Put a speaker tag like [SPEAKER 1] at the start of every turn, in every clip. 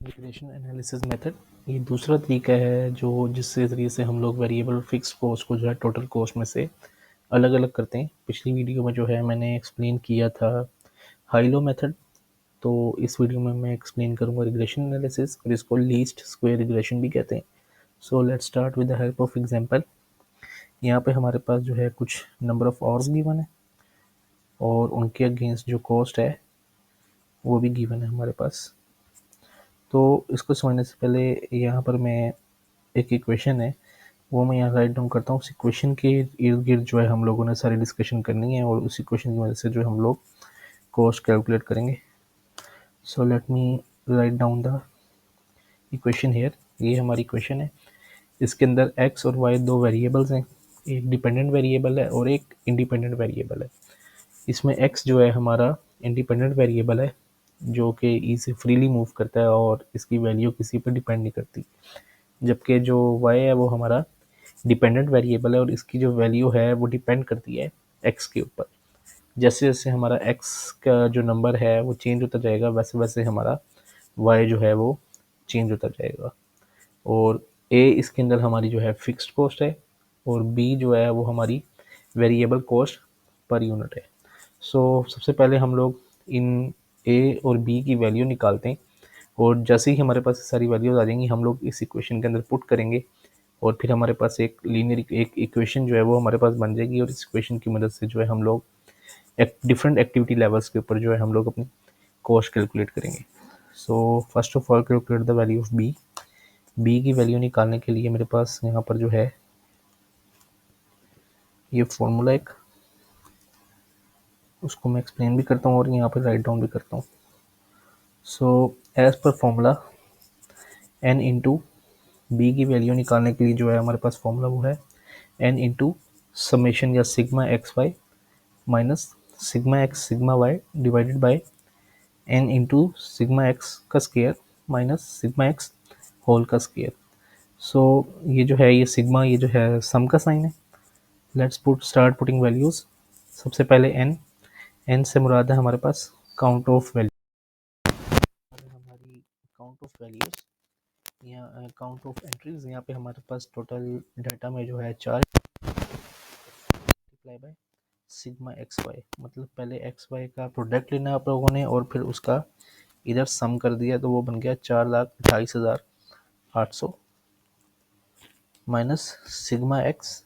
[SPEAKER 1] Regression analysis method ये दूसरा तरीका है जिससे ज़रिए से हम लोग वेरिएबल फिक्स कॉस्ट को जो है टोटल कॉस्ट में से अलग अलग करते हैं। पिछली वीडियो में जो है मैंने एक्सप्लेन किया था हाई लो मेथड, तो इस वीडियो में मैं एक्सप्लेन करूंगा रिग्रेशन एनालिसिस और इसको लीस्ट स्क्वायर रिग्रेशन भी कहते हैं। So let's start with the help of example. यहाँ पे हमारे पास जो है कुछ नंबर ऑफ आवर्स गिवन है और उनके अगेंस्ट जो कॉस्ट है वो भी गिवन है हमारे पास। तो इसको समझने से पहले यहाँ पर मैं एक इक्वेशन है वो मैं यहाँ राइट डाउन करता हूँ। उस इक्वेशन के इर्द गिर्द जो है हम लोगों ने सारी डिस्कशन करनी है और उस इक्वेशन की वजह से जो हम लोग कॉस्ट कैलकुलेट करेंगे। So let me write down the equation hair. ये हमारी इक्वेशन है। इसके अंदर x और y दो वेरिएबल्स हैं, एक डिपेंडेंट वेरिएबल है और एक इंडिपेंडेंट वेरिएबल है। इसमें x जो है हमारा इंडिपेंडेंट वेरिएबल है जो कि ई से फ्रीली मूव करता है और इसकी वैल्यू किसी पर डिपेंड नहीं करती, जबकि जो y है वो हमारा डिपेंडेंट वेरिएबल है और इसकी जो वैल्यू है वो डिपेंड करती है x के ऊपर। जैसे जैसे हमारा x का जो नंबर है वो चेंज होता जाएगा वैसे वैसे हमारा y जो है वो चेंज होता जाएगा। और a इसके अंदर हमारी जो है फिक्स्ड कॉस्ट है और b जो है वो हमारी वेरिएबल कॉस्ट पर यूनिट है। सो सबसे पहले हम लोग इन a और b की वैल्यू निकालते हैं और जैसे ही हमारे पास सारी वैल्यूज आ जाएंगी हम लोग इस इक्वेशन के अंदर पुट करेंगे और फिर हमारे पास एक लीनियर एक इक्वेशन जो है वो हमारे पास बन जाएगी और इस इक्वेशन की मदद से जो है हम लोग डिफरेंट एक्टिविटी लेवल्स के ऊपर जो है हम लोग अपनी कॉस्ट कैलकुलेट करेंगे। So first of all calculate the value of B की वैल्यू निकालने के लिए मेरे पास यहाँ पर जो है ये फॉर्मूला एक, उसको मैं एक्सप्लेन भी करता हूँ और यहाँ पर राइट डाउन भी करता हूँ। So as per formula n into B की वैल्यू निकालने के लिए जो है हमारे पास फॉर्मूला वो है n इंटू समेशन या sigma x y minus sigma x sigma y divided by n into sigma x का square minus sigma x whole का स्केयर। सो ये जो है ये सिग्मा ये जो है सम का साइन है। Let's start putting values. सबसे पहले n से मुराद है हमारे पास काउंट ऑफ वैल्यू, हमारी काउंट ऑफ वैल्यूज यहाँ काउंट ऑफ एंट्रीज। यहाँ पे हमारे पास टोटल डाटा में जो है 4 multiply by sigma x Y, मतलब पहले एक्स वाई का प्रोडक्ट लेना आप लोगों ने और फिर उसका इधर सम कर दिया तो वो बन गया 4,28,800 minus sigma X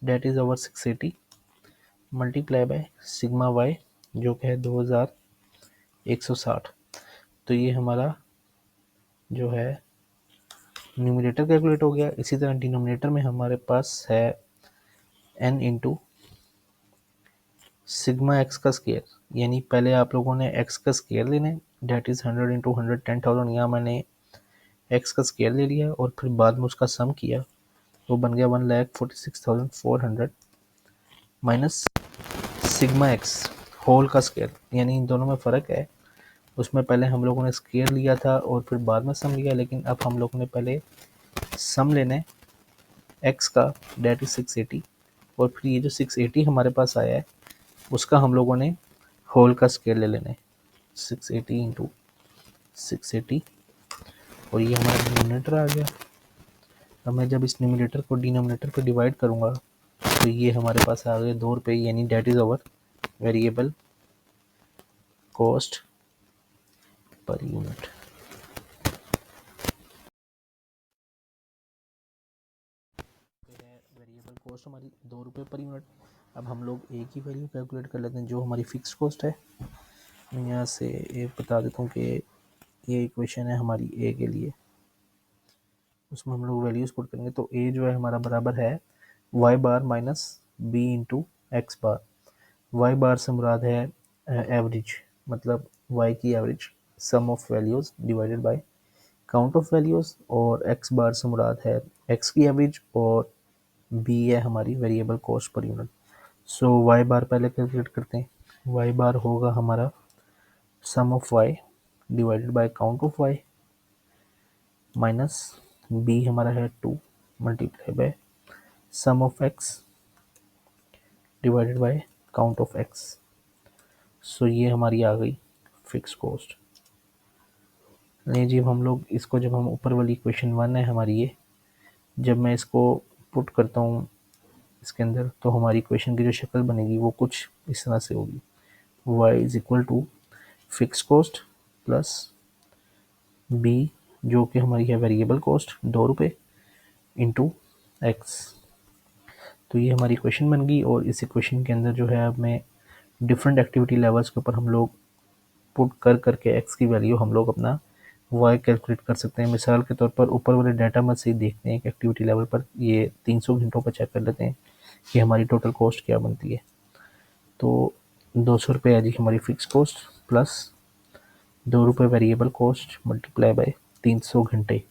[SPEAKER 1] that is our 680 multiply by sigma Y जो कि है 2,160। तो ये हमारा जो है न्यूमरेटर कैलकुलेट हो गया। इसी तरह डिनोमिनेटर में हमारे पास है n इंटू सिग्मा एक्स का स्केयर, यानी पहले आप लोगों ने x का स्केयर लेना है डेट इज 100 इंटू 100 10,000। यहाँ मैंने x का स्केयर ले लिया और फिर बाद में उसका सम किया तो बन गया 1,46,400 माइनस सिग्मा एक्स होल का स्केयर, यानी इन दोनों में फ़र्क है। उसमें पहले हम लोगों ने स्केयर लिया था और फिर बाद में सम लिया, लेकिन अब हम लोगों ने पहले सम लेना है x का डेट इज 680 और फिर ये जो 680 हमारे पास आया है उसका हम लोगों ने होल का स्केयर ले लेना है 680 इंटू 680 और ये हमारा डिनोमिनेटर आ गया। अब मैं जब इस न्यूमरेटर को डिनोमिनेटर पे डिवाइड करूँगा तो ये हमारे पास आ गए 2 रुपये, यानी that is our variable cost per unit. Variable cost हमारी 2 रुपये पर यूनिट। अब हम लोग एक ही वैल्यू कैलकुलेट कर लेते हैं जो हमारी फिक्स कॉस्ट है। मैं यहाँ से एक बता देता हूँ कि ये इक्वेशन है हमारी ए के लिए, उसमें हम लोग वैल्यूज पुट करेंगे तो ए जो है हमारा बराबर है वाई बार माइनस बी इंटू एक्स बार। वाई बार से मुराद है एवरेज, मतलब वाई की average some of values divided by count of values, और एक्स बार से मुराद है एक्स की एवरेज और बी है हमारी variable cost per unit. So y bar पहले कैलकुलेट करते हैं। वाई बार होगा हमारा sum of y divided by count of y minus B हमारा है 2 multiply by sum of x divided by count of x. So ये हमारी आ गई फिक्स कॉस्ट। नहीं जी, हम लोग इसको जब हम ऊपर वाली इक्वेशन 1 है हमारी ये, जब मैं इसको पुट करता हूँ इसके अंदर, तो हमारी इक्वेशन की जो शक्ल बनेगी वो कुछ इस तरह से होगी। y is equal to fix cost plus b जो कि हमारी है वेरिएबल कॉस्ट 2 रुपये इंटू x। तो ये हमारी इक्वेशन बन गई, और इस इक्वेशन के अंदर जो है अब मैं डिफरेंट एक्टिविटी लेवल्स के ऊपर हम लोग पुट कर करके x की वैल्यू हम लोग अपना y कैलकुलेट कर सकते हैं। मिसाल के तौर पर ऊपर वाले डाटा में से देखते हैं कि एक्टिविटी लेवल पर ये 300 घंटों पर चेक कर लेते हैं कि हमारी टोटल कॉस्ट क्या बनती है। तो 200 रुपये है जी हमारी फिक्स कॉस्ट, प्लस 2 रुपये वेरिएबल कॉस्ट मल्टीप्लाई बाय 300 घंटे,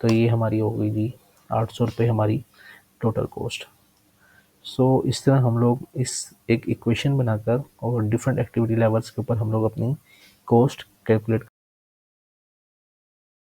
[SPEAKER 1] तो ये हमारी हो गई जी 800 रुपये हमारी टोटल कॉस्ट। इस तरह हम लोग इस एक इक्वेशन बनाकर और डिफरेंट एक्टिविटी लेवल्स के ऊपर हम लोग अपनी कॉस्ट कैलकुलेट